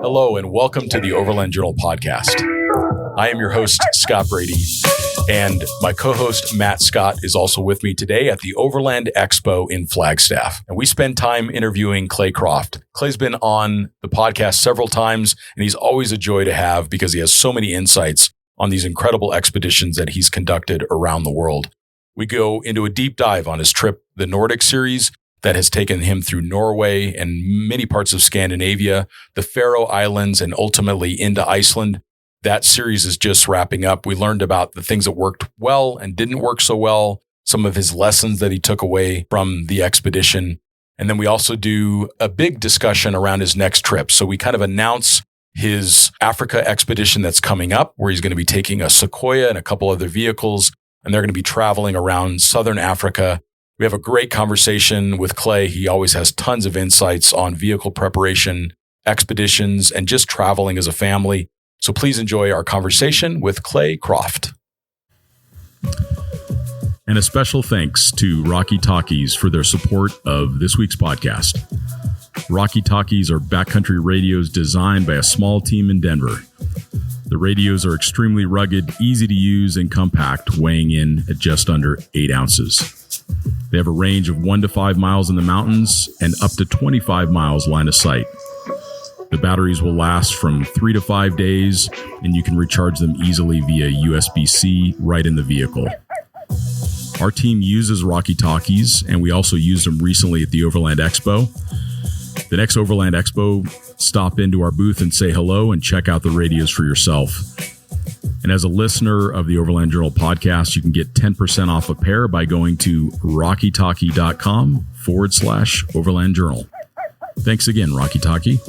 Hello and welcome to the Overland Journal podcast. I am your host, Scott Brady, and my co-host, Matt Scott, is also with me today at the Overland Expo in Flagstaff. And we spend time interviewing Clay Croft. Clay's been on the podcast several times, and he's always a joy to have because he has so many insights on these incredible expeditions that he's conducted around the world. We go into a deep dive on his trip, the Nordic series, that has taken him through Norway and many parts of Scandinavia, the Faroe Islands, and ultimately into Iceland. That series is just wrapping up. We learned about the things that worked well and didn't work so well, some of his lessons that he took away from the expedition. And then we also do a big discussion around his next trip. So we kind of announce his Africa expedition that's coming up, where he's going to be taking a Sequoia and a couple other vehicles, and they're going to be traveling around Southern Africa. We have a great conversation with Clay. He always has tons of insights on vehicle preparation, expeditions, and just traveling as a family. So please enjoy our conversation with Clay Croft. And a special thanks to Rocky Talkies for their support of this week's podcast. Rocky Talkies are backcountry radios designed by a small team in Denver. The radios are extremely rugged, easy to use, and compact, weighing in at just under 8 ounces. They have a range of 1 to 5 miles in the mountains and up to 25 miles line of sight. The batteries will last from 3 to 5 days, and you can recharge them easily via USB-C right in the vehicle. Our team uses Rocky Talkies, and we also used them recently at the Overland Expo. The next Overland Expo, stop into our booth and say hello and check out the radios for yourself. And as a listener of the Overland Journal podcast, you can get 10% off a pair by going to rockytalkie.com/Overland Journal. Thanks again, Rocky Talkie.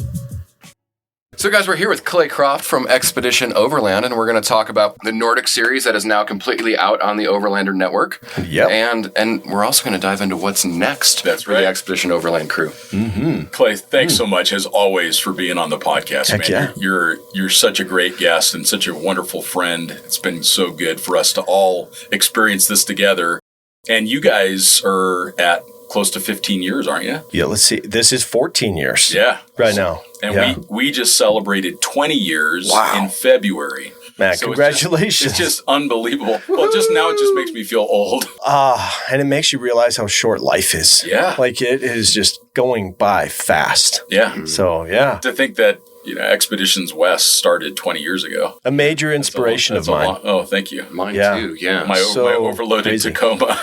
So guys, we're here with Clay Croft from Expedition Overland, and we're going to talk about the Nordic series that is now completely out on the Overlander network. Yep. And we're also going to dive into what's next for the Expedition Overland crew. Mm-hmm. Clay, thanks so much, as always, for being on the podcast, Heck man. Yeah. You're such a great guest and such a wonderful friend. It's been so good for us to all experience this together. And you guys are at close to 15 years, aren't you? Yeah, let's see. This is 14 years. Yeah. Right now. And we just celebrated 20 years in February. Man, so congratulations. It's just unbelievable. Well, just now it just makes me feel old. And it makes you realize how short life is. Yeah. Like it is just going by fast. Yeah. So, yeah. To think that, Expeditions West started 20 years ago. A major inspiration of mine. Oh, thank you. Mine too, yeah. My overloaded crazy. Tacoma.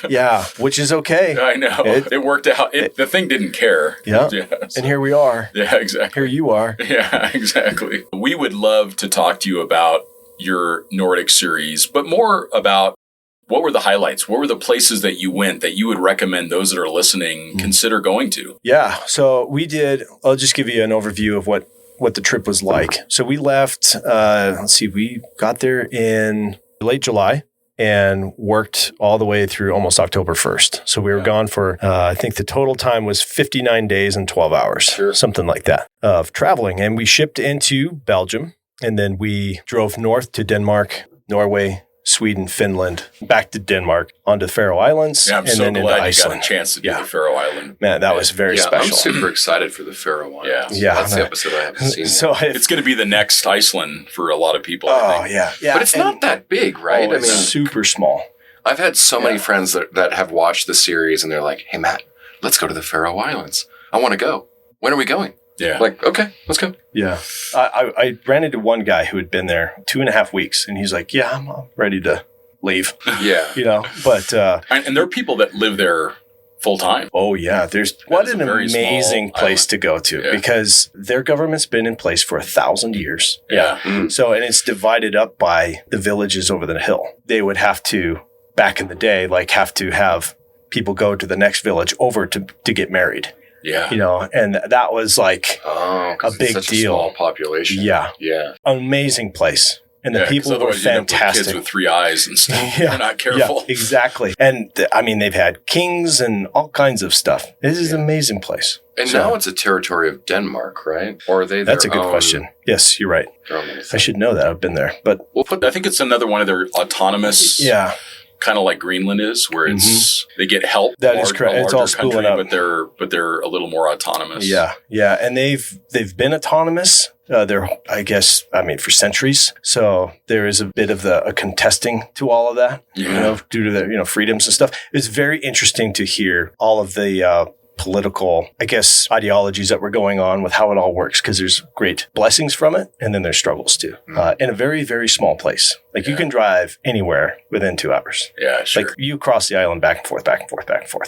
Yeah, which is okay. I know. It worked out. The thing didn't care. Yeah. So. And here we are. Yeah, exactly. Here you are. Yeah, exactly. We would love to talk to you about your Nordic series, but more about what were the highlights? What were the places that you went that you would recommend those that are listening consider going to? Yeah. So I'll just give you an overview of what the trip was like. So we left, we got there in late July and worked all the way through almost October 1st. So we were gone for, I think the total time was 59 days and 12 hours, something like that, of traveling. And we shipped into Belgium, and then we drove north to Denmark, Norway, Sweden, Finland, back to Denmark, onto the Faroe Islands, I'm and so then into glad you Iceland. got a chance to do the Faroe Island. Man, that was very special. I'm super excited for the Faroe Islands. Yeah. That's the episode I haven't seen. So it's going to be the next Iceland for a lot of people, I think. Yeah. But it's not that big, right? It's super small. I've had so many friends that have watched the series, and they're like, hey, Matt, let's go to the Faroe Islands. I want to go. When are we going? Yeah. Like, okay, let's go. Yeah. I ran into one guy who had been there 2.5 weeks, and he's like, yeah, I'm ready to leave. Yeah. But and there are people that live there full time. Oh yeah, what an amazing place to go to because their government's been in place for 1,000 years. Yeah. Mm-hmm. So, and it's divided up by the villages over the hill. They would have to, back in the day, have to have people go to the next village over to get married. Yeah. And that was a big such deal. A small population. Yeah. Yeah. Amazing place. And the people were fantastic. Kids with 3 eyes and stuff. They're not careful. Yeah, exactly. And they've had kings and all kinds of stuff. This is an amazing place. And now it's a territory of Denmark, right? Or are they That's a good question. Yes, you're right. I should know that. I've been there. But I think it's another one of their autonomous kind of like Greenland is, where it's they get help. That is correct. It's all spooling up, but they're a little more autonomous. Yeah, and they've been autonomous. For centuries. So there is a bit of a contesting to all of that, due to their freedoms and stuff. It's very interesting to hear all of the political, ideologies that were going on with how it all works, because there's great blessings from it, and then there's struggles too. In a very, very small place. You can drive anywhere within 2 hours. Yeah, sure. You cross the island back and forth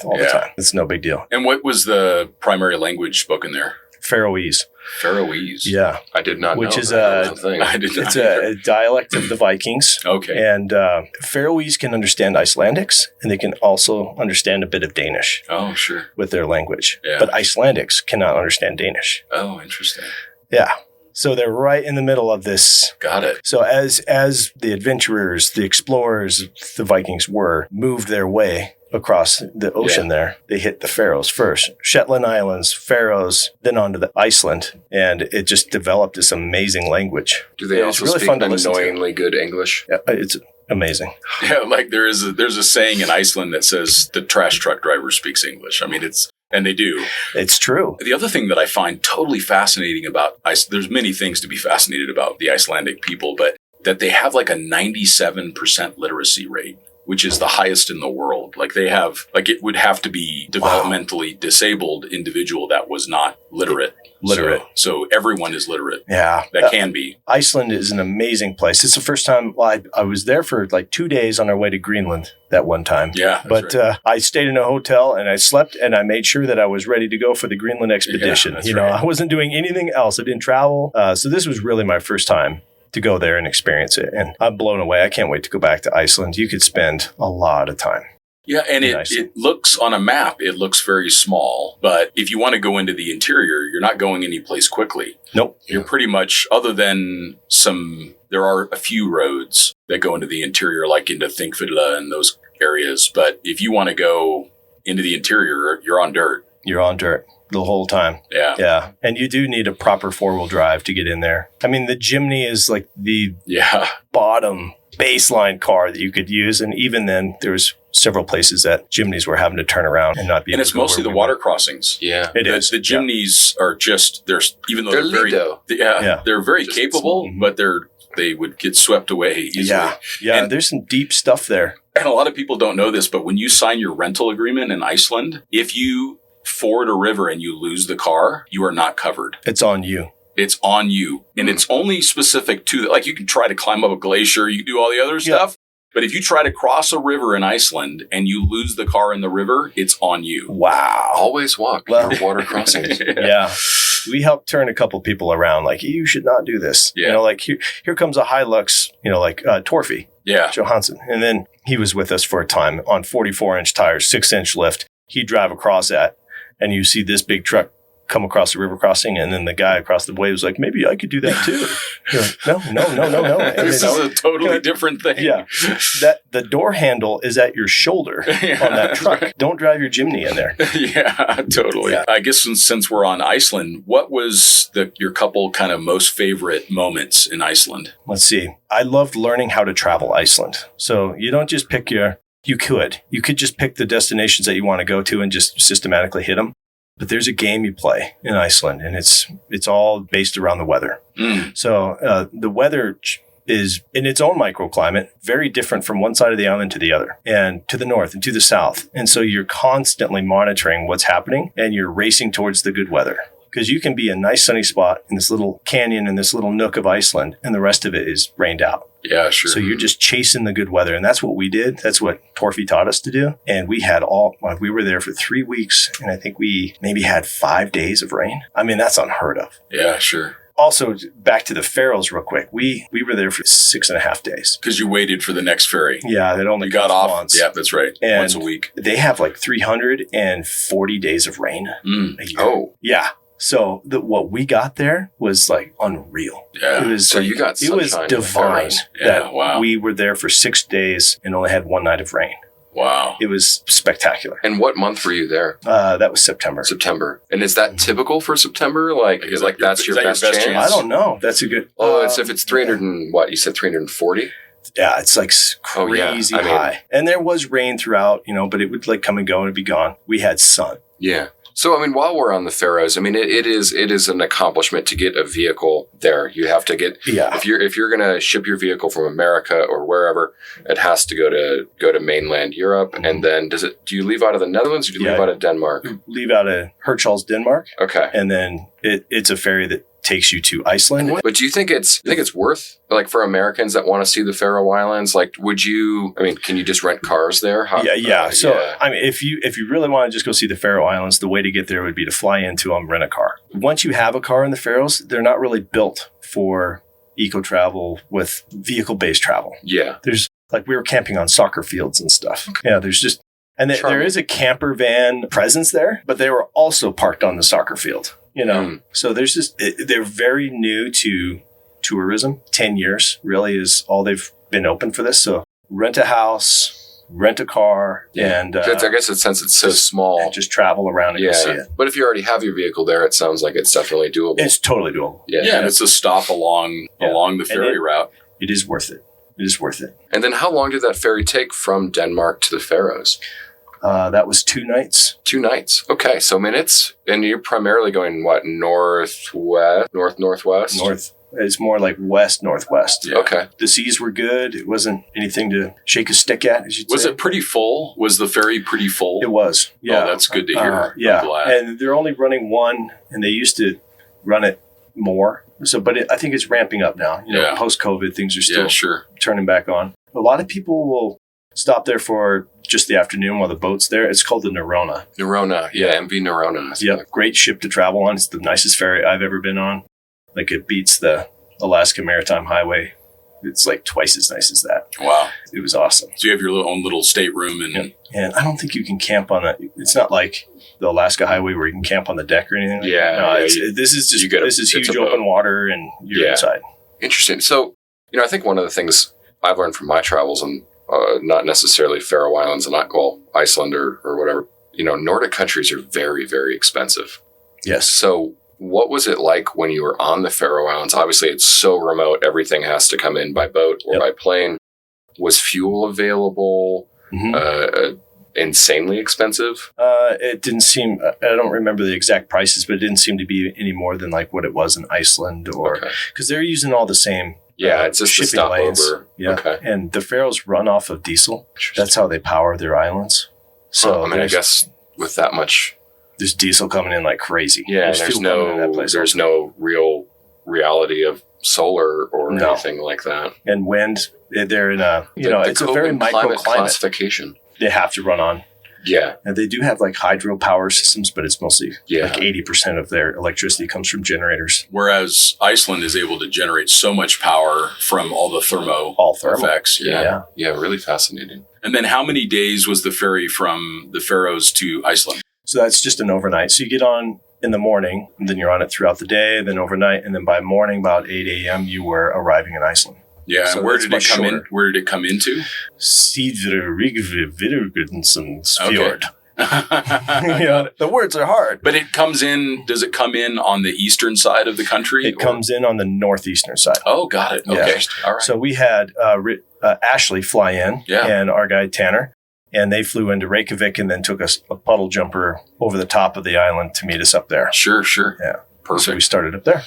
all the time. It's no big deal. And what was the primary language spoken there? Faroese. Faroese. Yeah. I did not know. Which is it's a dialect of the Vikings. Okay. And Faroese can understand Icelandics, and they can also understand a bit of Danish. Oh, sure. With their language. Yeah. But Icelandics cannot understand Danish. Oh, interesting. Yeah. So they're right in the middle of this. Got it. So as the adventurers, the explorers, the Vikings moved their way across the ocean there, they hit the Faroes first. Shetland Islands, Faroes, then onto the Iceland. And it just developed this amazing language. Do they also speak annoyingly good English? Yeah, it's amazing. Yeah, there's a saying in Iceland that says the trash truck driver speaks English. I mean, and they do. It's true. The other thing that I find totally fascinating about there's many things to be fascinated about the Icelandic people, but that they have a 97% literacy rate, which is the highest in the world. They have, it would have to be developmentally disabled individual that was not literate. So everyone is literate. Yeah. That can be. Iceland is an amazing place. It's the first time I was there for 2 days on our way to Greenland that one time. Yeah. But right. I stayed in a hotel and I slept and I made sure that I was ready to go for the Greenland expedition. Right. I wasn't doing anything else. I didn't travel. So this was really my first time to go there and experience it. And I'm blown away. I can't wait to go back to Iceland. You could spend a lot of time. Yeah, and it looks on a map, it looks very small. But if you want to go into the interior, you're not going any place quickly. Nope. You're pretty much, other than there are a few roads that go into the interior, like into Thingvellir and those areas. But if you want to go into the interior, you're on dirt. You're on dirt the whole time. Yeah. Yeah. And you do need a proper 4-wheel drive to get in there. I mean, the Jimny is the bottom baseline car that you could use. And even then, there's several places that Jimneys were having to turn around and not be able to. And it's mostly the water crossings. Yeah. It is. The Jimneys are just, even though they're very capable, but they would get swept away easily. Yeah. And there's some deep stuff there. And a lot of people don't know this, but when you sign your rental agreement in Iceland, if you ford a river and you lose the car, you are not covered. It's on you. It's on you. And it's only specific to, you can try to climb up a glacier, you can do all the other stuff. But if you try to cross a river in Iceland and you lose the car in the river, it's on you. Wow. Always walk your water crossings. Yeah. We helped turn a couple people around, you should not do this. Yeah. Here comes a Hilux, Torfy. Yeah. Johansson. And then he was with us for a time on 44-inch tires, 6-inch lift. He'd drive across that, and you see this big truck come across the river crossing, and then the guy across the way was like, maybe I could do that too. You're like, no. This is a totally different thing. Yeah. That the door handle is at your shoulder on that truck. Right. Don't drive your Jimny in there. Yeah, totally. Yeah. I guess since we're on Iceland, what was your couple kind of most favorite moments in Iceland? Let's see. I loved learning how to travel Iceland. So you don't just pick you could just pick the destinations that you want to go to and just systematically hit them. But there's a game you play in Iceland, and it's all based around the weather. So the weather is in its own microclimate, very different from one side of the island to the other, and to the north and to the south. And so you're constantly monitoring what's happening, and you're racing towards the good weather. Because you can be a nice sunny spot in this little canyon in this little nook of Iceland, and the rest of it is rained out. Yeah, sure. So you're just chasing the good weather. And that's what we did. That's what Torfy taught us to do. And we were there for 3 weeks, and I think we maybe had 5 days of rain. I mean, that's unheard of. Yeah, sure. Also, back to the Faroes real quick. We were there for 6.5 days. Because you waited for the next ferry. Yeah, it only got off once. Yeah, that's right. And once a week. They have 340 days of rain a year. Oh. Yeah. So what we got there was unreal. Yeah. It was you got sunshine. It was divine that we were there for 6 days and only had 1 night of rain. Wow. It was spectacular. And what month were you there? That was September. September. And is that typical for September? That's your best chance? I don't know. That's a good... Oh, if it's 300 and what? You said 340? Yeah, it's like crazy high. And there was rain throughout, but it would like come and go and it'd be gone. We had sun. Yeah. So, while we're on the Faroes, it is an accomplishment to get a vehicle there. You have to get, if you're going to ship your vehicle from America or wherever, it has to go to mainland Europe. Mm-hmm. And then do you leave out of the Netherlands or do you leave out of Denmark? Leave out of Hirtshals, Denmark. Okay. And then it's a ferry that takes you to Iceland. But do you think it's worth, like, for Americans that want to see the Faroe Islands? Like, can you just rent cars there? If you really want to just go see the Faroe Islands, the way to get there would be to fly into them, rent a car. Once you have a car in the Faroes, they're not really built for eco travel with vehicle-based travel. Yeah. There's, like, we were camping on soccer fields and stuff. Okay. Yeah, there's just, and there is a camper van presence there, but they were also parked on the soccer field. So there's they're very new to tourism. 10 years really is all they've been open for this. So rent a house, rent a car, and I guess since it's so small, just travel around and go see it. But if you already have your vehicle there, it sounds like it's definitely doable. It's totally doable. Yeah, and it's a stop along the ferry route. It is worth it. It is worth it. And then how long did that ferry take from Denmark to the Faroes? That was 2 nights. 2 nights. Okay. So and you're primarily going northwest? North. It's more like west-northwest. Yeah. Okay. The seas were good. It wasn't anything to shake a stick at, as you'd say. Was it pretty full? Was the ferry pretty full? It was. Yeah. Oh, that's good to hear. Yeah. I'm glad. And they're only running one, and they used to run it more. So, but I think it's ramping up now. Post-COVID, things are still turning back on. A lot of people will stop there for just the afternoon while the boat's there. It's called the Norona. Norona. Yeah, MV Norona. Yeah. Great ship to travel on. It's the nicest ferry I've ever been on. Like, it beats the Alaska Maritime Highway. It's like twice as nice as that. Wow. It was awesome. So you have your own little stateroom and I don't think you can camp on it. It's not like the Alaska Highway where you can camp on the deck or anything. This is huge open water and you're inside. Interesting. So, I think one of the things I've learned from my travels, and not necessarily Faroe Islands and Iceland or whatever, Nordic countries are very, very expensive. Yes. So what was it like when you were on the Faroe Islands? Obviously, it's so remote. Everything has to come in by boat or by plane. Was fuel available? Mm-hmm. Insanely expensive? It didn't seem, I don't remember the exact prices, but it didn't seem to be any more than like what it was in Iceland because they're using all the same it's just a stopover. Yeah. Okay. And the Faroes run off of diesel. That's how they power their islands. So I guess with that much, there's diesel coming in like crazy. Yeah, there's no real reality of solar or anything like that. And wind, they're in it's a very microclimate classification. They have to run on. Yeah. And they do have like hydropower systems, but it's mostly like 80% of their electricity comes from generators. Whereas Iceland is able to generate so much power from all the thermal effects. Yeah, really fascinating. And then how many days was the ferry from the Faroes to Iceland? So that's just an overnight. So you get on in the morning, and then you're on it throughout the day, then overnight, and then by morning, about 8 a.m., you were arriving in Iceland. Yeah, so where did it come in? Where did it come into? Sigurðarfjörð. The words are hard. But it comes in, does it come in on the eastern side of the country? It comes in on the northeastern side. Oh, got it. Okay. Yeah. All right. So we had Ashley fly in and our guy Tanner, and they flew into Reykjavik and then took us a puddle jumper over the top of the island to meet us up there. Sure. Yeah. Perfect. So we started up there.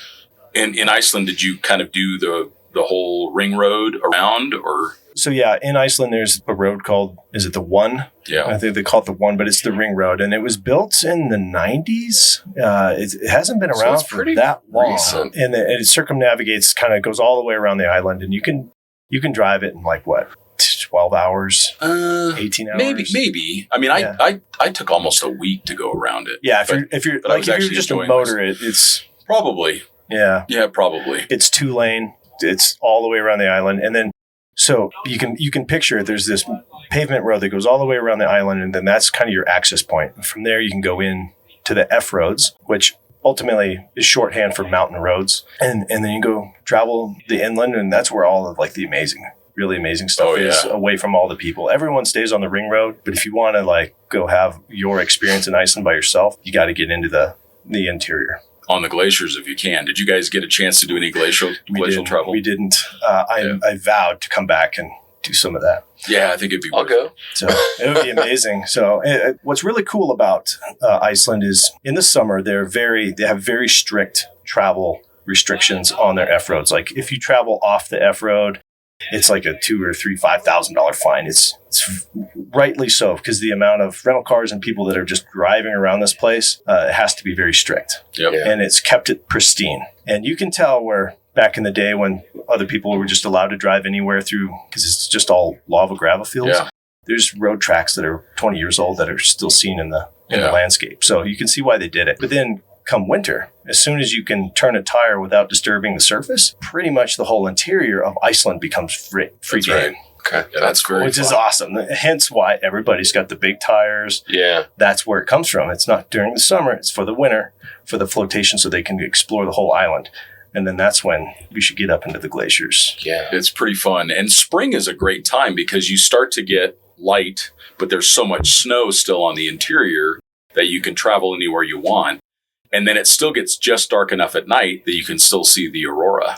And in Iceland, did you kind of do the whole ring road around or? So in Iceland, there's a road called, is it the One? Yeah. I think they call it the One, but it's the ring road. And it was built in the 90s. It hasn't been around for that long. Recent. And it circumnavigates, kind of goes all the way around the island. And you can drive it in like what? 12 hours, 18 hours. Maybe. I mean, I took almost a week to go around it. Yeah. If you're just a motor, it's probably. Yeah. Yeah, probably. It's 2-lane. It's all the way around the island. And then, so you can picture there's this pavement road that goes all the way around the island. And then that's kind of your access point. And from there, you can go in to the F roads, which ultimately is shorthand for mountain roads. And then you go travel the inland. And that's where all of like the really amazing stuff is, away from all the people. Everyone stays on the ring road. But if you want to like go have your experience in Iceland by yourself, you got to get into the interior. on the glaciers if you can. Did you guys get a chance to do any glacial travel? We didn't. I vowed to come back and do some of that. Yeah, I think it'd be I'll go. So it would be amazing. So what's really cool about Iceland is in the summer, they have very strict travel restrictions on their F-roads. Like if you travel off the F-road, it's like a $2,000 or $5,000 fine. It's rightly so, because the amount of rental cars and people that are just driving around this place, it has to be very strict. Yep. And it's kept it pristine. And you can tell where back in the day when other people were just allowed to drive anywhere through, because it's just all lava gravel fields. Yeah. There's road tracks that are 20 years old that are still seen in the landscape. So you can see why they did it. But then come winter, as soon as you can turn a tire without disturbing the surface, pretty much the whole interior of Iceland becomes free game. Right. Okay. Yeah, that's very Which fun. is awesome. Hence why everybody's got the big tires. Yeah. That's where it comes from. It's not during the summer. It's for the winter, for the flotation, so they can explore the whole island. And then that's when we should get up into the glaciers. Yeah. It's pretty fun. And spring is a great time because you start to get light, but there's so much snow still on the interior that you can travel anywhere you want. And then it still gets just dark enough at night that you can still see the aurora.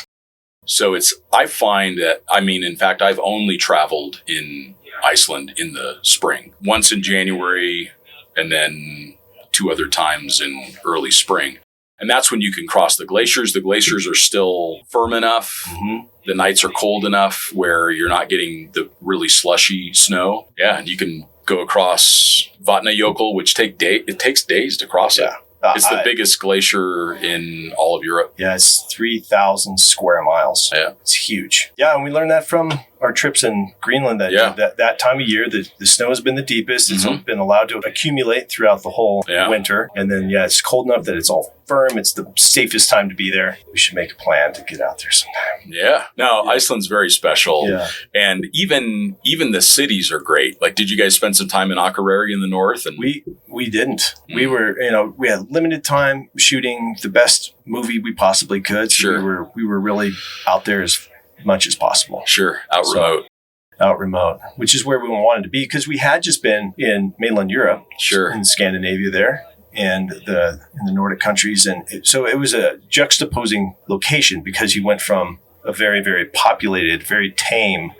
So I find that, in fact, I've only traveled in Iceland in the spring. Once in January and then 2 other times in early spring. And that's when you can cross the glaciers. The glaciers are still firm enough. Mm-hmm. The nights are cold enough where you're not getting the really slushy snow. Yeah, and you can go across Vatnajökull, which it takes days to cross it. It's the biggest glacier in all of Europe. Yeah, it's 3,000 square miles. Yeah. It's huge. Yeah, and we learned that from our trips in Greenland. That time of year, the snow has been the deepest. It's been allowed to accumulate throughout the whole winter. And then, it's cold enough that it's all firm. It's the safest time to be there. We should make a plan to get out there sometime. Yeah. No, Iceland's very special. Yeah. And even the cities are great. Like, did you guys spend some time in Akureyri in the north? And we didn't. We were, we had limited time shooting the best movie we possibly could. So Sure. we were really out there as much as possible. Sure. Out remote. Which is where we wanted to be, because we had just been in mainland Europe, Sure. in Scandinavia there, and in the Nordic countries. And so it was a juxtaposing location, because you went from a very, very populated, very tame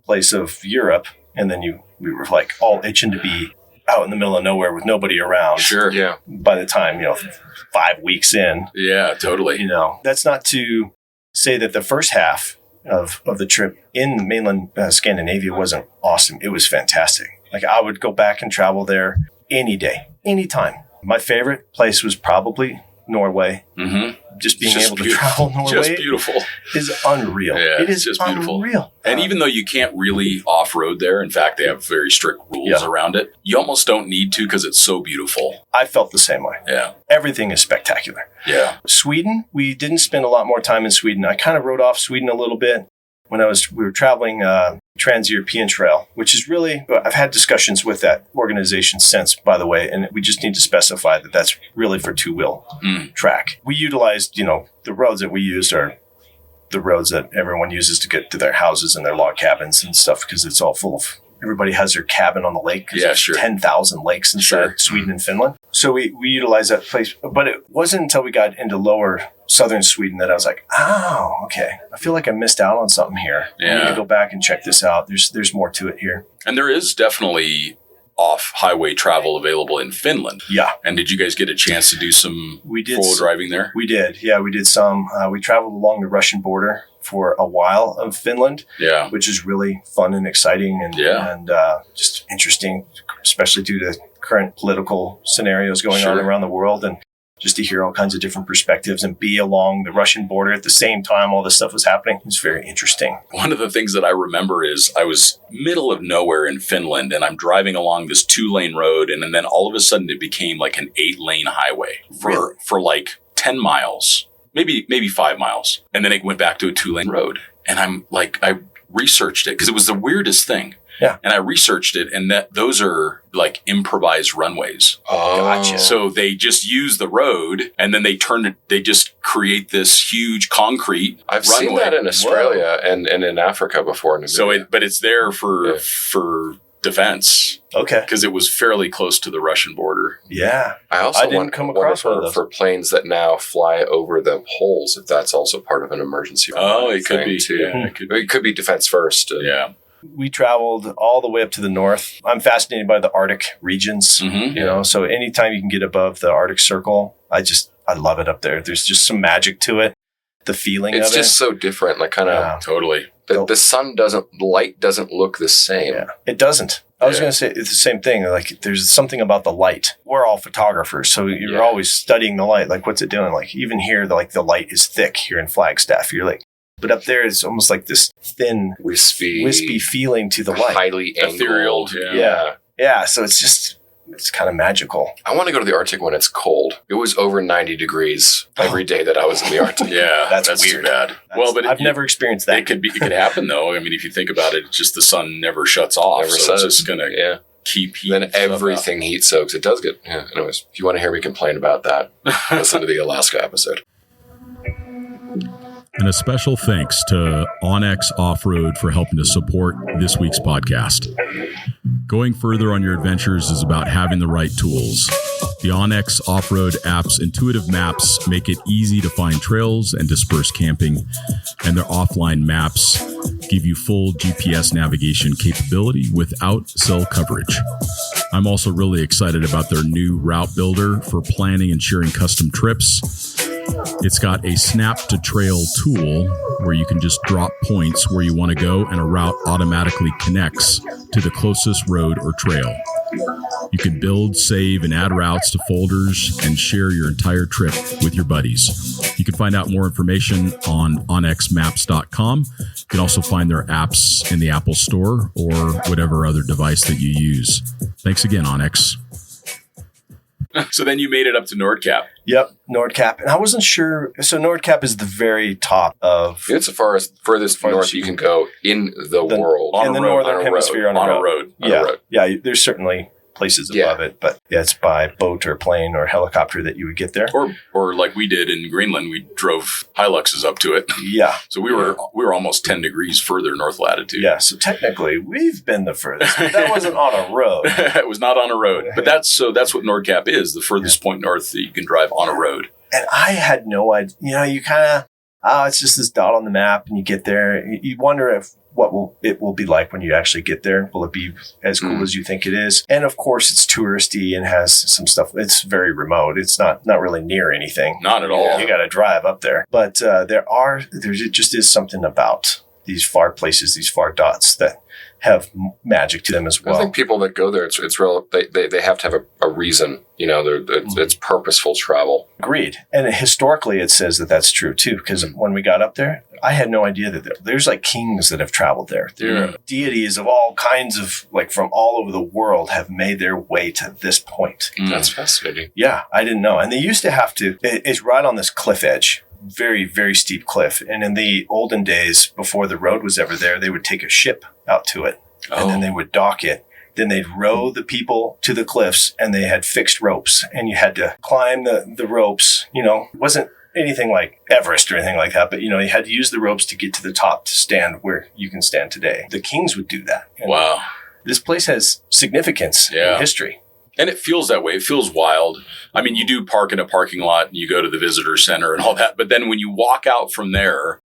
place of Europe, and then we were like all itching to be out in the middle of nowhere with nobody around. Sure. Yeah. By the time, 5 weeks in. Yeah, totally. That's not to say that the first half of the trip in mainland Scandinavia wasn't awesome. It was fantastic. Like, I would go back and travel there any day, anytime. My favorite place was probably Norway. Mm-hmm. Just being able to travel Norway just beautiful. is unreal. Yeah, it is just beautiful. Unreal. And even though you can't really off-road there, in fact, they have very strict rules around it, you almost don't need to because it's so beautiful. I felt the same way. Yeah. Everything is spectacular. Yeah. Sweden, we didn't spend a lot more time in Sweden. I kind of wrote off Sweden a little bit when we were traveling Trans-European Trail, which is really, I've had discussions with that organization since, by the way, and we just need to specify that that's really for two-wheel track. We utilized, the roads that we used are the roads that everyone uses to get to their houses and their log cabins and stuff, because it's all full of, everybody has their cabin on the lake. Yeah, sure. 10,000 lakes inside Sweden and Finland. So we utilized that place, but it wasn't until we got into lower southern Sweden that I was like, oh, okay. I feel like I missed out on something here. Yeah. I need to go back and check this out. There's more to it here. And there is definitely off-highway travel available in Finland. Yeah. And did you guys get a chance to do some four-wheel driving there? We did. Yeah, we did some. We traveled along the Russian border for a while of Finland, which is really fun and exciting and just interesting, especially due to current political scenarios going on around the world, and just to hear all kinds of different perspectives and be along the Russian border at the same time all this stuff was happening. It's very interesting. One of the things that I remember is I was middle of nowhere in Finland, and I'm driving along this 2-lane road, and then all of a sudden it became like an 8-lane highway for like 10 miles, maybe 5 miles. And then it went back to a 2-lane road. And I'm like, I researched it because it was the weirdest thing. Yeah. And I researched it, and those are like improvised runways. Oh. Gotcha. So they just use the road, and then they just create this huge concrete I've runway. seen that in Australia and in Africa before. So but it's there for defense. Okay. Because it was fairly close to the Russian border. Yeah. I didn't come across for planes that now fly over the poles, if that's also part of an emergency. Oh, it could be. Too. Yeah, it could be defense first. Yeah. We traveled all the way up to the north. I'm fascinated by the Arctic regions, so anytime you can get above the Arctic Circle, I love it up there. There's just some magic to it. The feeling of it. It's just so different, like kind of totally. The light doesn't look the same. Yeah, it doesn't. I was going to say it's the same thing. Like there's something about the light. We're all photographers, so you're always studying the light. Like what's it doing? Like even here, the light is thick here in Flagstaff. You're like, but up there it's almost like this thin, wispy feeling to the light. Highly ethereal. Yeah. So it's kind of magical. I want to go to the Arctic when it's cold. It was over 90 degrees every day that I was in the Arctic. Yeah, that's too weird. bad. I've never experienced that. It could happen though. I mean, if you think about it, it's just the sun never shuts off. It's just going to keep heating. Then everything heat soaks. It does get. Yeah. Anyways, if you want to hear me complain about that, listen to the Alaska episode. And a special thanks to Onyx Off-Road for helping to support this week's podcast. Going further on your adventures is about having the right tools. The Onyx Off-Road app's intuitive maps make it easy to find trails and disperse camping, and their offline maps give you full GPS navigation capability without cell coverage. I'm also really excited about their new route builder for planning and sharing custom trips. It's got a snap to trail tool where you can just drop points where you want to go and a route automatically connects to the closest road or trail. You can build, save, and add routes to folders and share your entire trip with your buddies. You can find out more information on onxmaps.com. You can also find their apps in the Apple Store or whatever other device that you use. Thanks again, Onyx. So then you made it up to Nordcap. Yep, Nordcap. And I wasn't sure. So Nordcap is the very top of... It's the furthest north you can go in the world. In the northern hemisphere on a road. Yeah, there's certainly places above it, but it's by boat or plane or helicopter that you would get there. Or like we did in Greenland, we drove Hiluxes up to it. Yeah. So we were almost 10 degrees further north latitude. Yeah, so technically we've been the furthest, but that wasn't on a road. It was not on a road. But that's what Nordcap is, the furthest point north that you can drive on a road. And I had no idea, you kind of, it's just this dot on the map and you get there. You wonder what it will be like when you actually get there. Will it be as cool as you think it is? And of course, it's touristy and has some stuff. It's very remote. It's not really near anything. Not at all. You got to drive up there. But there just is something about these far places, these far dots that have magic to them as well. I think people that go there, it's real. They have to have a reason. It's purposeful travel. Agreed. And historically, it says that that's true too. Because when we got up there, I had no idea that there's like kings that have traveled there. There are deities of all kinds of from all over the world have made their way to this point. That's fascinating. Yeah, I didn't know. And they used to have to. It's right on this cliff edge. Very, very steep cliff. And in the olden days, before the road was ever there, they would take a ship out to it. And then they would dock it. Then they'd row the people to the cliffs, and they had fixed ropes. And you had to climb the ropes. It wasn't anything like Everest or anything like that, but, you had to use the ropes to get to the top to stand where you can stand today. The kings would do that. And wow. This place has significance in history. And it feels that way. It feels wild. I mean, you do park in a parking lot and you go to the visitor center and all that. But then when you walk out from there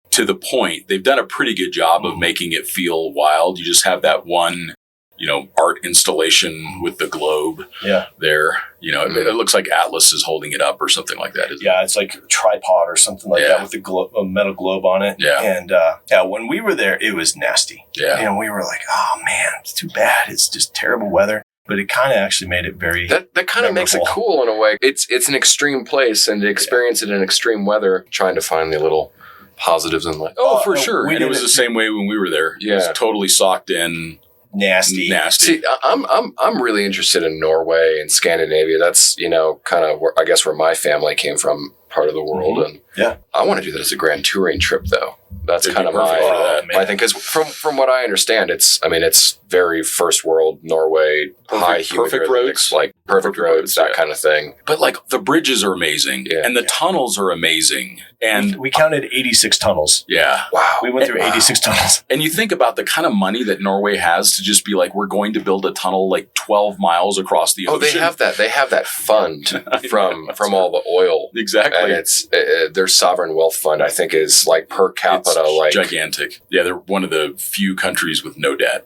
to the point, they've done a pretty good job of making it feel wild. You just have that one, art installation with the globe there. It looks like Atlas is holding it up or something like that. It's like a tripod or something like that with a metal globe on it. Yeah. And when we were there, it was nasty. Yeah. And we were like, oh, man, it's too bad. It's just terrible weather. But it kind of actually made it very That kind of makes it cool in a way. It's an extreme place, and to experience it in extreme weather, trying to find the little positives in life. Oh, for sure. And it was the same way when we were there. Yeah. It was totally socked in. Nasty. See, I'm really interested in Norway and Scandinavia. That's, kind of where, I guess, where my family came from part of the world. And I want to do that as a grand touring trip, though. That's kind of my thing. Because from what I understand, it's very first world Norway, high perfect roads, like perfect roads, that kind of thing. But like the bridges are amazing, and the tunnels are amazing. And we counted 86 tunnels. Yeah, wow, we went through 86 tunnels. And you think about the kind of money that Norway has to just be like, we're going to build a tunnel like 12 miles across the ocean. Oh, they have that fund from all the oil. Exactly, and it's their sovereign wealth fund. I think is like per capita, like gigantic. Yeah, they're one of the few countries with no debt.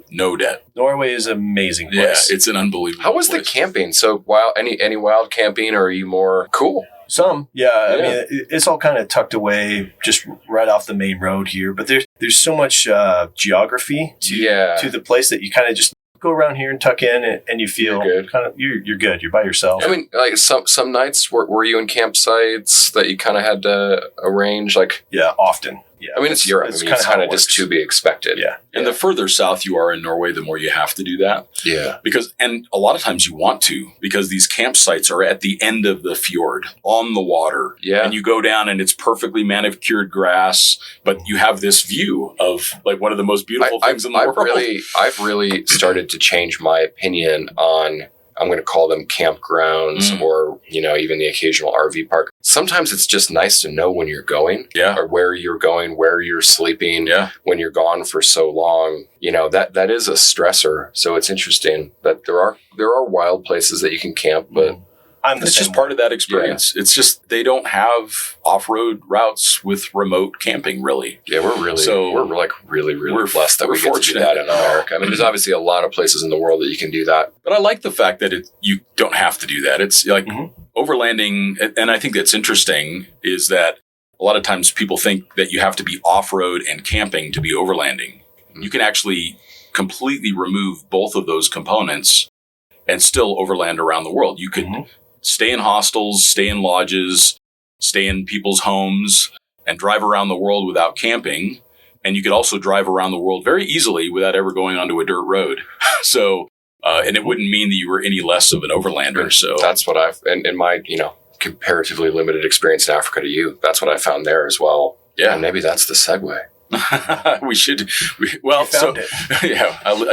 Norway is an amazing place. Yeah, it's an unbelievable How was place. The camping? So any wild camping, or are you more cool? Some, I mean, it's all kind of tucked away just right off the main road here. But there's so much geography to the place that you kind of just go around here and tuck in, and you feel you're good. You're by yourself. I mean, like some nights were you in campsites that you kind of had to arrange? Like often. Yeah, I mean, it's Europe. It's kind of just to be expected. Yeah. And the further south you are in Norway, the more you have to do that. Yeah. And a lot of times you want to, because these campsites are at the end of the fjord, on the water. Yeah. And you go down and it's perfectly manicured grass, but you have this view of like one of the most beautiful things in the world. I've really started to change my opinion on, I'm going to call them campgrounds or, even the occasional RV park. Sometimes it's just nice to know when you're going or where you're going, where you're sleeping when you're gone for so long. That is a stressor. So it's interesting that there are wild places that you can camp, but it's just part of that experience. Yeah. It's just they don't have off-road routes with remote camping, really. Yeah, we're really blessed that we get to do that in America. I mean, there's obviously a lot of places in the world that you can do that. But I like the fact that you don't have to do that. It's like overlanding, and I think that's interesting, is that a lot of times people think that you have to be off-road and camping to be overlanding. You can actually completely remove both of those components and still overland around the world. You could stay in hostels, stay in lodges, stay in people's homes, and drive around the world without camping. And you could also drive around the world very easily without ever going onto a dirt road. So, and it wouldn't mean that you were any less of an overlander. So that's what in my, comparatively limited experience in Africa to you, that's what I found there as well. Yeah. And maybe that's the segue. I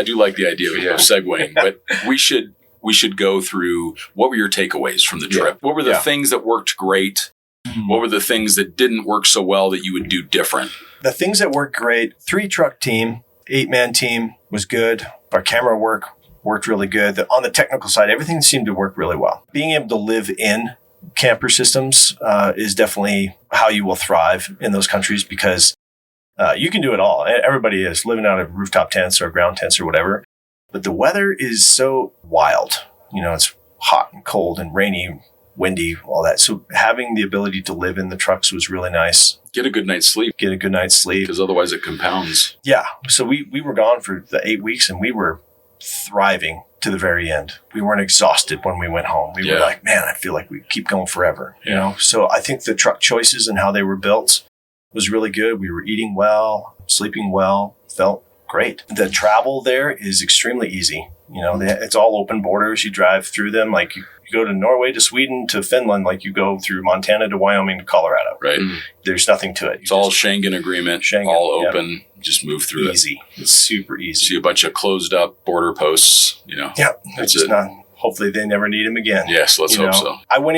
do like the idea of segueing, but we should go through what were your takeaways from the trip? What were the things that worked great? What were the things that didn't work so well that you would do different? The things that worked great, 3-truck team, 8-man team was good. Our camera worked really good. On the technical side, everything seemed to work really well. Being able to live in camper systems is definitely how you will thrive in those countries, because you can do it all. Everybody is living out of rooftop tents or ground tents or whatever. But the weather is so wild. It's hot and cold and rainy, windy, all that. So having the ability to live in the trucks was really nice. Get a good night's sleep. Because otherwise it compounds. Yeah. So we were gone for the 8 weeks and we were thriving to the very end. We weren't exhausted when we went home. We were like, man, I feel like we keep going forever. So I think the truck choices and how they were built was really good. We were eating well, sleeping well, felt great. The travel there is extremely easy. It's all open borders. You drive through them. Like you go to Norway to Sweden to Finland, like you go through Montana to Wyoming to Colorado. Right. There's nothing to it. It's all Schengen agreement, all open. Just move through it. Easy. It's super easy. See a bunch of closed up border posts, Yeah. That's just not, hopefully they never need them again. Yes, let's hope so. I went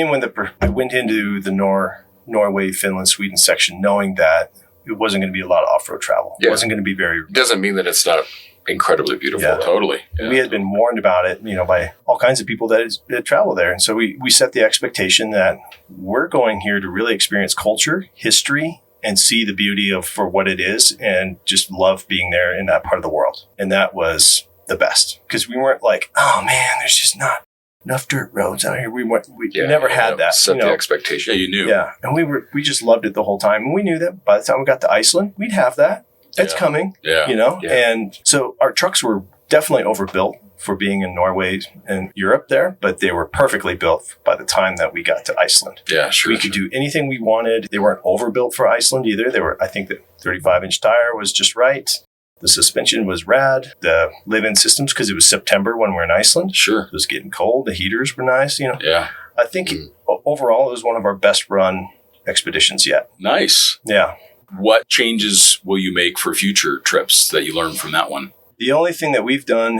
into the Norway, Finland, Sweden section knowing that it wasn't going to be a lot of off-road travel. It wasn't going to be very... Doesn't mean that it's not incredibly beautiful. Yeah, totally. Yeah. We had been warned about it, by all kinds of people that travel there. And so we set the expectation that we're going here to really experience culture, history, and see the beauty for what it is, and just love being there in that part of the world. And that was the best, because we weren't like, oh man, there's just not enough dirt roads out here. We never had that. Set the expectation. Yeah, you knew. Yeah, and we just loved it the whole time. And we knew that by the time we got to Iceland, we'd have that. It's coming. Yeah. And so our trucks were definitely overbuilt for being in Norway and Europe there, but they were perfectly built by the time that we got to Iceland. Yeah, sure. We could do anything we wanted. They weren't overbuilt for Iceland either. I think the 35-inch tire was just right. The suspension was rad. The live-in systems, because it was September when we were in Iceland. Sure. It was getting cold. The heaters were nice, Yeah. I think overall it was one of our best run expeditions yet. Nice. Yeah. What changes will you make for future trips that you learned from that one? The only thing that we've done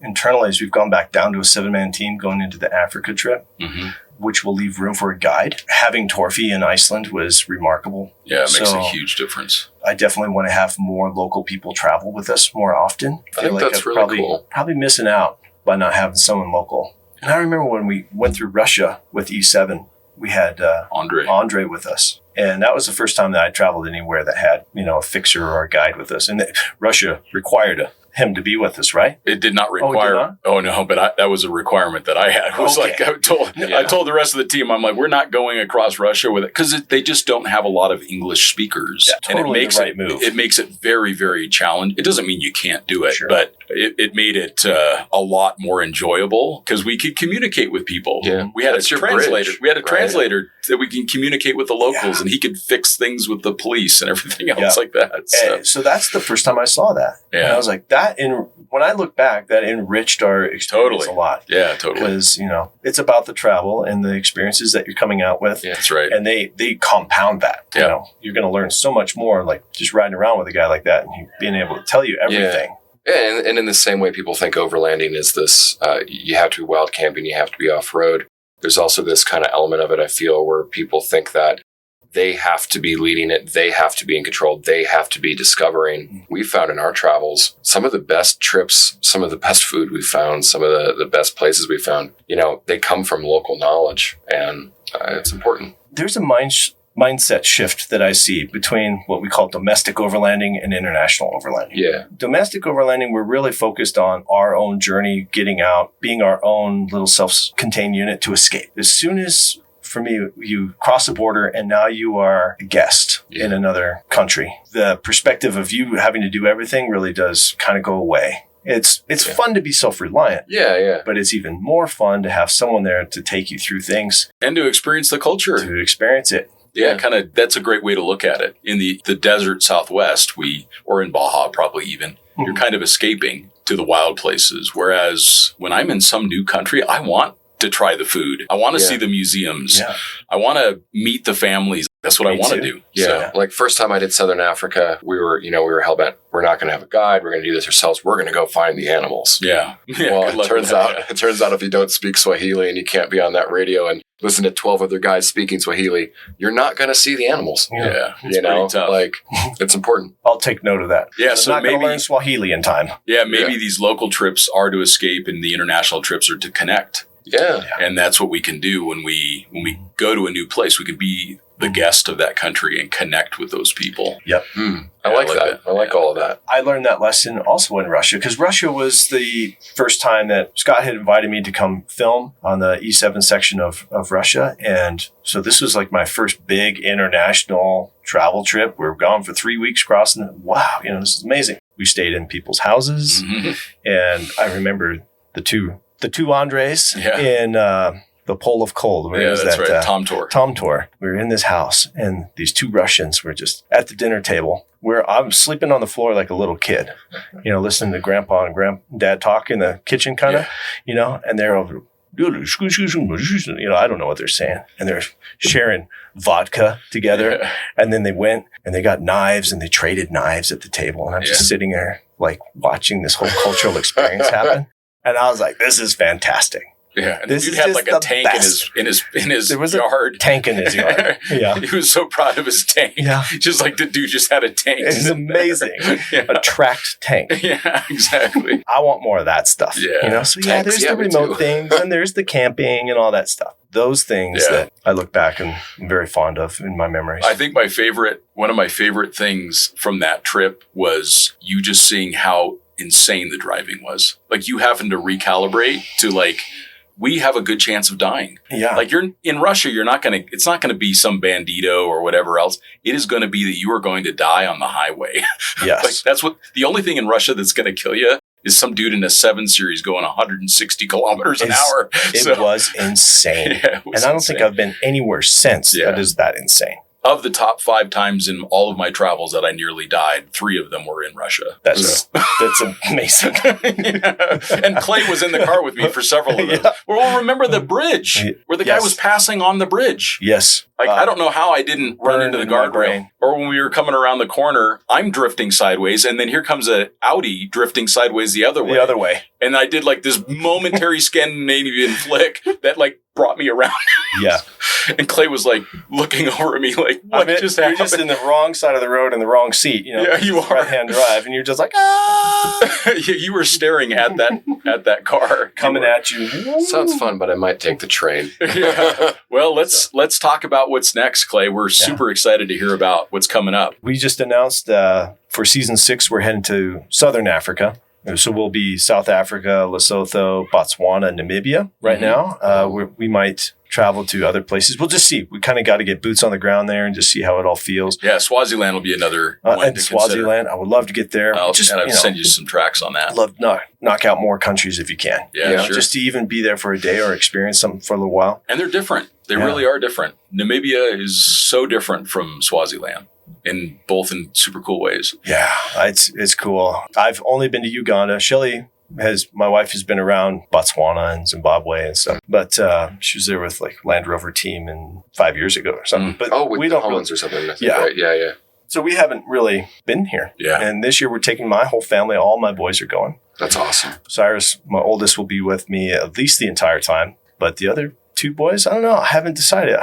internally is we've gone back down to a 7-man team going into the Africa trip, which will leave room for a guide. Having Torfi in Iceland was remarkable. Yeah, it makes a huge difference. I definitely want to have more local people travel with us more often. I think that's really cool. Probably missing out by not having someone local. And I remember when we went through Russia with E7, we had Andre with us. And that was the first time that I traveled anywhere that had, a fixer or a guide with us. And Russia required him to be with us, right? It did not require. Oh no, but that was a requirement that I had. It was like I told the rest of the team, I'm like, we're not going across Russia with it because they just don't have a lot of English speakers, totally, and it makes the right move. It makes it very, very challenging. It doesn't mean you can't do it, but it made it a lot more enjoyable because we could communicate with people. Yeah. We had a translator. We had a translator that we can communicate with the locals, and he could fix things with the police and everything else like that. So that's the first time I saw that. Yeah. And I was like, when I look back, that enriched our experience a lot. Yeah, totally. Because, it's about the travel and the experiences that you're coming out with. Yeah, that's right. And they compound that. Yeah. You're going to learn so much more, like just riding around with a guy like that and being able to tell you everything. Yeah, and in the same way people think overlanding is this, you have to be wild camping, you have to be off-road. There's also this kind of element of it, I feel, where people think that they have to be leading it. They have to be in control. They have to be discovering. We found in our travels, some of the best trips, some of the best food we found, some of the best places we found, they come from local knowledge, and it's important. There's a mindset shift that I see between what we call domestic overlanding and international overlanding. Yeah. Domestic overlanding, we're really focused on our own journey, getting out, being our own little self-contained unit to escape. As soon as, for me, you cross the border and now you are a guest in another country, the perspective of you having to do everything really does kind of go away. It's fun to be self-reliant. Yeah. But it's even more fun to have someone there to take you through things. And to experience the culture. To experience it. Yeah, kind of. That's a great way to look at it. In the desert Southwest, or in Baja probably even, you're kind of escaping to the wild places. Whereas when I'm in some new country, I want to try the food. I want to see the museums. Yeah. I want to meet the families. That's what I want to do. Yeah. So. Like first time I did Southern Africa, we were hell-bent. We're not going to have a guide. We're going to do this ourselves. We're going to go find the animals. Yeah. Well, it turns out if you don't speak Swahili and you can't be on that radio and listen to 12 other guys speaking Swahili, you're not going to see the animals. Yeah. It's pretty tough. Like it's important. I'll take note of that. Yeah. So I'm not going to learn Swahili in time. Yeah. Maybe these local trips are to escape and the international trips are to connect. Yeah. And that's what we can do when we go to a new place. We can be the guest of that country and connect with those people. Yep. I like that. I like all of that. I learned that lesson also in Russia because Russia was the first time that Scott had invited me to come film on the E7 section of Russia. And so this was like my first big international travel trip. We were gone for 3 weeks crossing. Wow, this is amazing. We stayed in people's houses. And I remember the two Andres in the Pole of Cold. That's right. Tom Tour. We were in this house, and these two Russians were just at the dinner table where I'm sleeping on the floor like a little kid, listening to Grandpa and Granddad talk in the kitchen kind of, and they're over, I don't know what they're saying. And they're sharing vodka together. Yeah. And then they went and they got knives and they traded knives at the table. And I'm just sitting there like watching this whole cultural experience happen. And I was like, this is fantastic. Yeah, and this dude had like a tank in his there was yard. A tank in his yard. Yeah, he was so proud of his tank. Yeah, just like the dude just had a tank. It's amazing. A tracked tank. Yeah, exactly. I want more of that stuff. Yeah, So there's the remote things and there's the camping and all that stuff. Those things that I look back and I'm very fond of in my memories. I think one of my favorite things from that trip was you just seeing how insane the driving was. Like you having to recalibrate to like. We have a good chance of dying. Yeah. Like you're in Russia, it's not going to be some bandito or whatever else. It is going to be that you are going to die on the highway. Yes. Like the only thing in Russia that's going to kill you is some dude in a 7 Series going 160 kilometers an hour. It was insane. And I don't think I've been anywhere since that is that insane. of the top 5 times in all of my travels that I nearly died, 3 of them were in Russia. That's amazing. And Clay was in the car with me for several of them. Yeah. Well, remember the bridge where the guy was passing on the bridge. Yes. Like, I don't know how I didn't run into the guardrail. Or when we were coming around the corner, I'm drifting sideways, and then here comes a Audi drifting sideways the other way. And I did like this momentary Scandinavian flick that like brought me around. Yeah. And Clay was like looking over at me like, what just happened? You're just in the wrong side of the road in the wrong seat. Yeah, you are. Right-hand drive, and you're just like, ah! You were staring at that car. Coming at you. Sounds fun, but I might take the train. Yeah. Well, let's talk about what's next, Clay. We're super excited to hear about what's coming up. We just announced for season 6, we're heading to Southern Africa. So we'll be South Africa, Lesotho, Botswana, Namibia right now. We might travel to other places. We'll just see. We kind of got to get boots on the ground there and just see how it all feels. Yeah, Swaziland will be another one and to Swaziland, consider. I would love to get there. I'll send you some tracks on that. I'd love to knock out more countries if you can. Yeah, sure. Just to even be there for a day or experience something for a little while. And they're different. They really are different. Namibia is so different from Swaziland. In super cool ways. Yeah, it's cool. I've only been to Uganda. My wife has been around Botswana and Zimbabwe and stuff, but she was there with like Land Rover team 5 years ago or something. But we don't Hollands or something. I think, yeah, right? Yeah. So we haven't really been here. Yeah. And this year we're taking my whole family. All my boys are going. That's awesome. Cyrus, my oldest, will be with me at least the entire time, but the other 2 boys, I don't know. I haven't decided.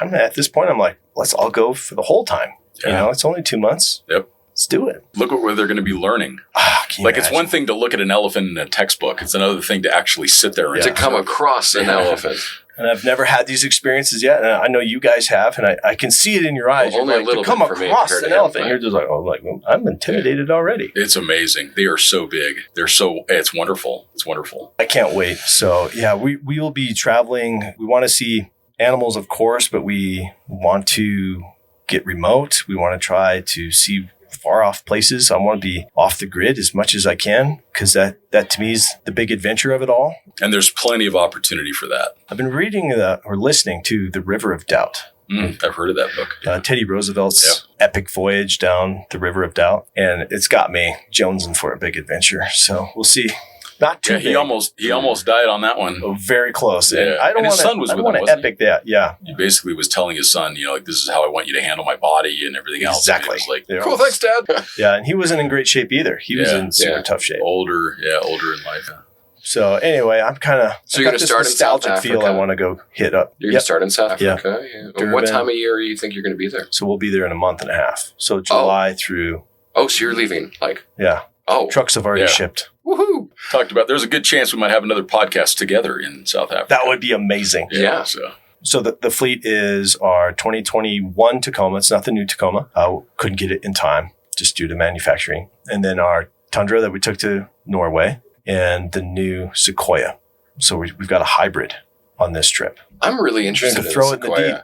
At this point, I'm like, let's all go for the whole time. Yeah. It's only 2 months. Yep. Let's do it. Look at where they're going to be learning. It's one thing to look at an elephant in a textbook. It's another thing to actually sit there and to come across an elephant. And I've never had these experiences yet. And I know you guys have, and I can see it in your eyes. Well, only a little to come bit for me across an elephant. Right? You're just like, I'm intimidated already. It's amazing. They are so big. It's wonderful. It's wonderful. I can't wait. So we will be traveling. We want to see animals, of course, but we want to get remote. We want to try to see far off places. I want to be off the grid as much as I can because that to me is the big adventure of it all. And there's plenty of opportunity for that. I've been reading or listening to The River of Doubt. I've heard of that book. Teddy Roosevelt's epic voyage down the River of Doubt. And it's got me jonesing for a big adventure. So we'll see. Not too big. He almost died on that one. Oh, very close. Yeah. And his son was with him, wasn't epic that. Yeah. He basically was telling his son, this is how I want you to handle my body and everything else. Exactly. And it was cool, thanks, Dad. Yeah, and he wasn't in great shape either. He was in super tough shape. Older in life. So anyway, I'm kind of you're going to start in South Africa. Feel I want to go hit up. You're going to start in South Africa. Yeah. What time of year do you think you're going to be there? So we'll be there in a month and a half. So July through. Oh, so you're leaving trucks have already shipped. Woohoo! Talked about. There's a good chance we might have another podcast together in South Africa. That would be amazing. Yeah. So the fleet is our 2021 Tacoma. It's not the new Tacoma. Couldn't get it in time just due to manufacturing. And then our Tundra that we took to Norway and the new Sequoia. So we've got a hybrid on this trip. I'm really interested in throw Sequoia. It in the deep.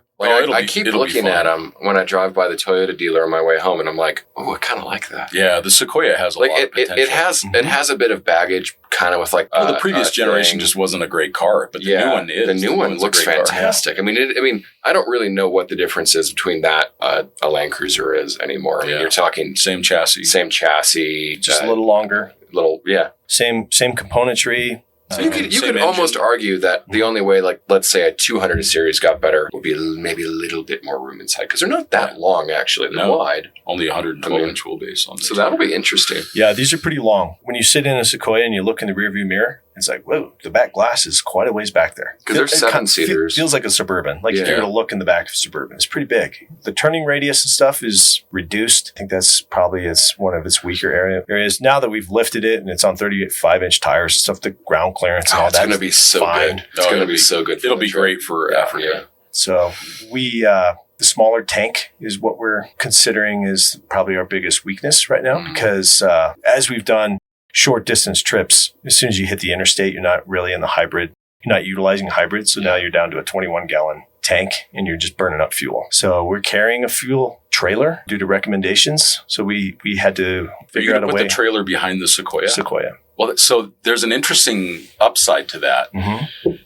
I keep looking at them when I drive by the Toyota dealer on my way home, and I'm like, oh, I kind of like that. Yeah, the Sequoia has a lot of potential. It has a bit of baggage, kind of with like. The previous generation just wasn't a great car, but the new one is. The new one looks fantastic. Car. I mean, I don't really know what the difference is between that a Land Cruiser is anymore. I mean, you're talking same chassis, just a little longer, same componentry. So you could almost argue that the only way, like, let's say a 200 series got better would be maybe a little bit more room inside because they're not that long, actually. They're wide. Only 112-inch wheelbase on this. So that'll be interesting. Yeah, these are pretty long. When you sit in a Sequoia and you look in the rearview mirror, it's like, whoa, the back glass is quite a ways back there. Because they're 7-seaters. Feels like a Suburban. Like if you're going to look in the back of a Suburban, it's pretty big. The turning radius and stuff is reduced. I think that's probably one of its weaker areas. Now that we've lifted it and it's on 35-inch tires, stuff, the ground clearance and all that. It's going to be so good. It's going to be so good. It'll be great for Africa. Yeah. So the smaller tank is what we're considering is probably our biggest weakness right now because as we've done short distance trips, as soon as you hit the interstate, you're not really in the hybrid. You're not utilizing hybrid. So now you're down to a 21-gallon tank and you're just burning up fuel. So we're carrying a fuel trailer due to recommendations. So we had to figure out a way. Put the trailer behind the Sequoia? Sequoia. Well, so there's an interesting upside to that.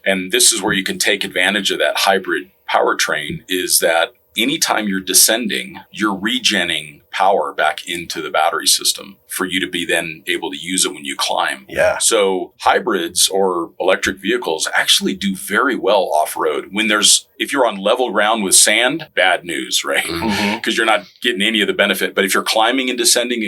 And this is where you can take advantage of that hybrid powertrain is that anytime you're descending, you're regenning power back into the battery system for you to be then able to use it when you climb. Yeah. So hybrids or electric vehicles actually do very well off-road. If you're on level ground with sand, bad news, right? Because you're not getting any of the benefit. But if you're climbing and descending,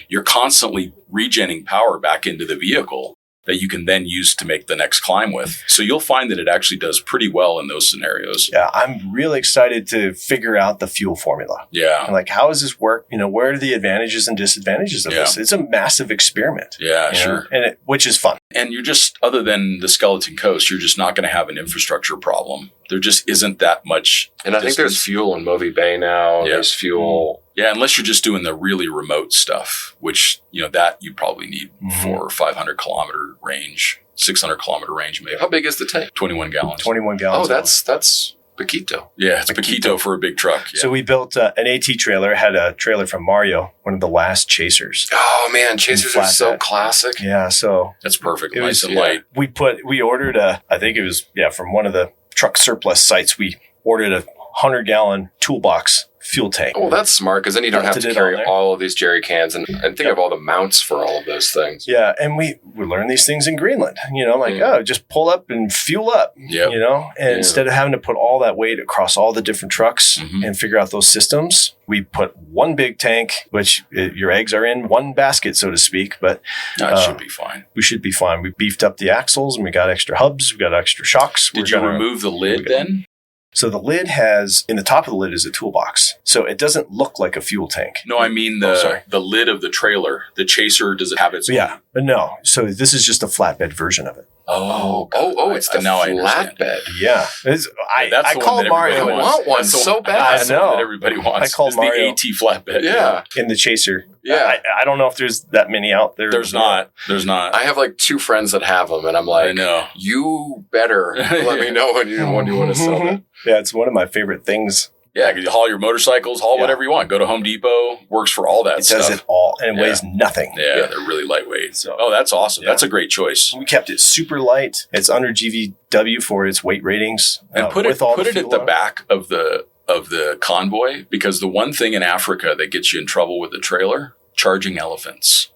you're constantly regenning power back into the vehicle that you can then use to make the next climb with. So you'll find that it actually does pretty well in those scenarios. Yeah, I'm really excited to figure out the fuel formula. Yeah. And like, how does this work? Where are the advantages and disadvantages of this? It's a massive experiment. Yeah, sure. And which is fun. And you're just, other than the skeleton coast, you're just not going to have an infrastructure problem. There just isn't that much. And I think there's fuel in Movie Bay now. Yeah. There's fuel. Yeah, unless you're just doing the really remote stuff, which, that you probably need 400 or 500 kilometer range, 600 kilometer range maybe. How big is the tank? 21 gallons. 21 gallons. Oh, that's Paquito. Yeah, it's Paquito for a big truck. Yeah. So we built an AT trailer. Had a trailer from Mario, one of the last Chasers. Oh man, Chasers are so classic. Yeah, so that's perfect. Nice and light. We ordered I think it was from one of the truck surplus sites. We ordered a 100-gallon toolbox fuel tank. Oh, that's smart, because then you don't have to carry all of these jerry cans and think of all the mounts for all of those things. Yeah, and we learn these things in Greenland. Just pull up and fuel up. And instead of having to put all that weight across all the different trucks and figure out those systems, we put one big tank, which your eggs are in one basket, so to speak. But it should be fine. We should be fine. We beefed up the axles and we got extra hubs. We got extra shocks. Did you remove the lid then? So the lid in the top of the lid is a toolbox. So it doesn't look like a fuel tank. No, I mean the lid of the trailer. The Chaser, does it have its own? Yeah, but no. So this is just a flatbed version of it. Oh, it's the flatbed. Yeah. I called Mario. I want one so bad. I know. That everybody wants. I called Mario. The AT flatbed. Yeah. In the Chaser. Yeah. I don't know if there's that many out there. There's not. I have like 2 friends that have them, and I'm like, I know. You better let me know when you want to sell them. Yeah, it's one of my favorite things. Yeah, because you haul your motorcycles, whatever you want. Go to Home Depot, works for all that stuff. It does it all, and it weighs nothing. Yeah, they're really lightweight. So, that's awesome. Yeah. That's a great choice. We kept it super light. It's under GVW for its weight ratings. And put it at the back of the convoy, because the one thing in Africa that gets you in trouble with the trailer, charging elephants.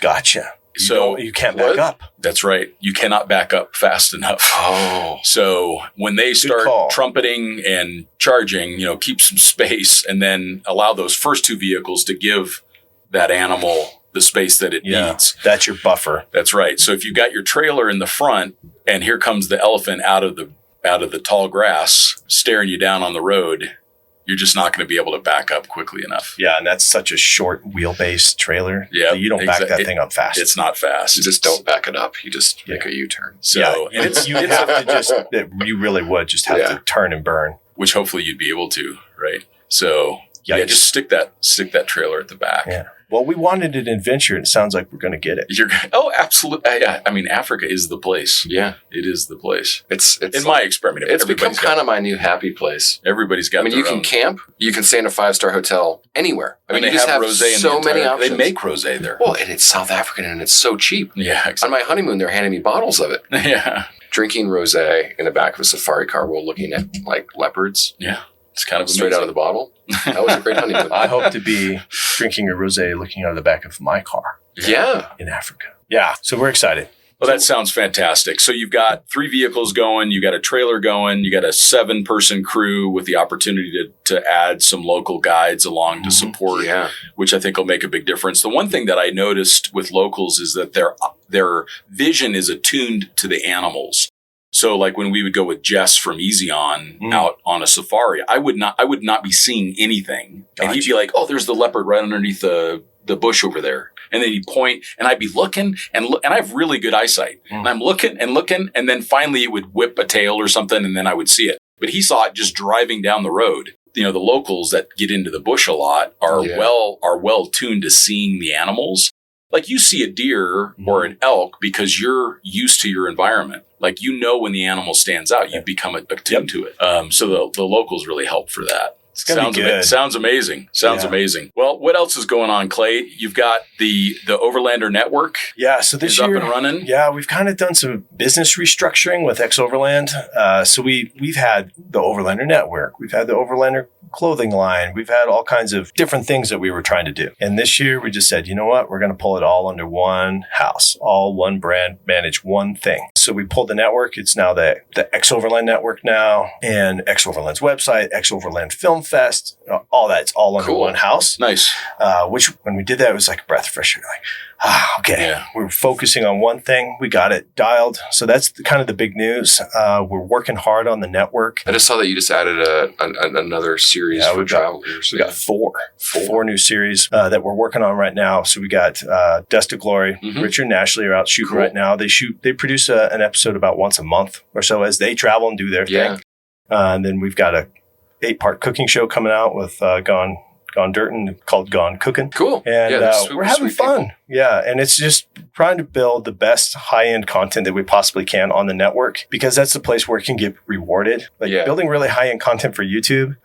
Gotcha. You can't back up. That's right. You cannot back up fast enough. Oh. So when they start trumpeting and charging, keep some space and then allow those first 2 vehicles to give that animal the space that it needs. That's your buffer. That's right. So if you got your trailer in the front and here comes the elephant out of the tall grass staring you down on the road, you're just not going to be able to back up quickly enough. Yeah, and that's such a short wheelbase trailer. Yeah, you don't back that thing up fast. It's not fast. You just don't back it up. You just make a U-turn. So you really would just have to turn and burn. Which hopefully you'd be able to, right? So just stick that trailer at the back. Yeah. Well, we wanted an adventure, and it sounds like we're going to get it. Absolutely. I mean, Africa is the place. Yeah, it is the place. It's in my experiment. It's become kind of my new happy place. Everybody's got. you can camp. You can stay in a 5-star hotel anywhere. You just have rosé. So many options. They make rosé there. Well, and it's South African, and it's so cheap. Yeah. Exactly. On my honeymoon, they're handing me bottles of it. Yeah. Drinking rosé in the back of a safari car while looking at like leopards. Yeah. It's kind of straight amazing. Out of the bottle. That was a great honeymoon. I hope to be drinking a rosé looking out of the back of my car. Yeah. In Africa. Yeah. So we're excited. Well, that sounds fantastic. So you've got 3 vehicles going, you got a trailer going, you got a 7-person crew with the opportunity to add some local guides along to support, which I think will make a big difference. The one thing that I noticed with locals is that their vision is attuned to the animals. So like when we would go with Jess from Easy On out on a safari, I would not be seeing anything. Gotcha. And he'd be like, oh, there's the leopard right underneath the bush over there. And then he'd point and I'd be looking and I have really good eyesight. And I'm looking and then finally it would whip a tail or something and then I would see it. But he saw it just driving down the road. The locals that get into the bush a lot are well tuned to seeing the animals. Like you see a deer or an elk because you're used to your environment. Like when the animal stands out, you become attuned to it. So the locals really help for that. It's going to be good. Sounds amazing. Sounds amazing. Well, what else is going on, Clay? You've got the Overlander Network. Yeah, so this year, up and running. Yeah, we've kind of done some business restructuring with XOverland. So we've had the Overlander Network. We've had the Overlander clothing line. We've had all kinds of different things that we were trying to do. And this year, we just said, you know what? We're going to pull it all under one house, all one brand, manage one thing. So we pulled the network. It's now the XOverland Network now, and XOverland's website, XOverland Film Fest, all that. It's all under one house. Nice. Which when we did that, it was like a breath of fresh air. Like, okay, Yeah. We're focusing on one thing. We got it dialed. So that's kind of the big news. We're working hard on the network. I just saw that you just added another series for travelers. We got four new series that we're working on right now. So we got Dust to Glory. Richard and Ashley are out shooting right now. They produce an episode about once a month or so as they travel and do their thing. And then we've got a 8-part cooking show coming out with Gone Dirtin' called Gone Cooking. Cool. And we're having fun. People. Yeah. And it's just trying to build the best high-end content that we possibly can on the network, because that's the place where it can get rewarded. Like building really high-end content for YouTube.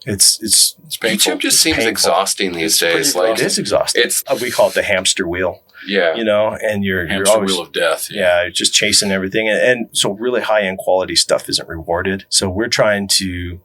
It's painful. YouTube just seems exhausting these days. It is exhausting. We call it the hamster wheel. Yeah. You know, and you're always, wheel of death. Yeah. You're just chasing everything. And so really high-end quality stuff isn't rewarded. So we're trying to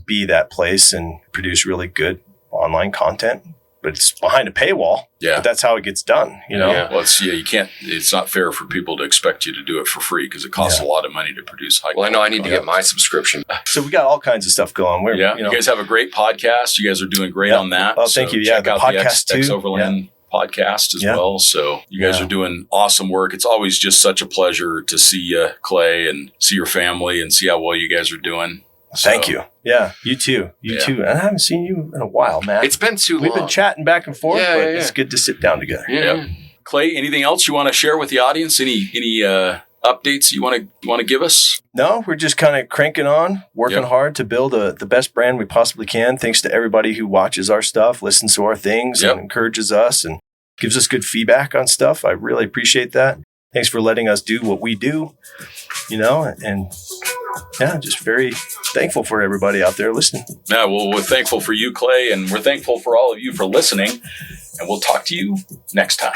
be that place and produce really good online content, but it's behind a paywall. Yeah. But that's how it gets done, you know? Yeah. Well, it's not fair for people to expect you to do it for free because it costs a lot of money to produce high quality. Well, I know I need to get my subscription. So we got all kinds of stuff going. You guys have a great podcast. You guys are doing great on that. Oh, thank you. Yeah. Check out podcast the XOverland podcast as well. So you guys are doing awesome work. It's always just such a pleasure to see you, Clay, and see your family and see how well you guys are doing. Thank you. Yeah, you too. You too. And I haven't seen you in a while, Matt. It's been too long. We've been chatting back and forth, but it's good to sit down together. Yeah. Clay, anything else you want to share with the audience? Any updates you want to give us? No, we're just kind of cranking on, working hard to build the best brand we possibly can. Thanks to everybody who watches our stuff, listens to our things, and encourages us and gives us good feedback on stuff. I really appreciate that. Thanks for letting us do what we do, and just very thankful for everybody out there listening. Yeah, well, we're thankful for you, Clay, and we're thankful for all of you for listening, and we'll talk to you next time.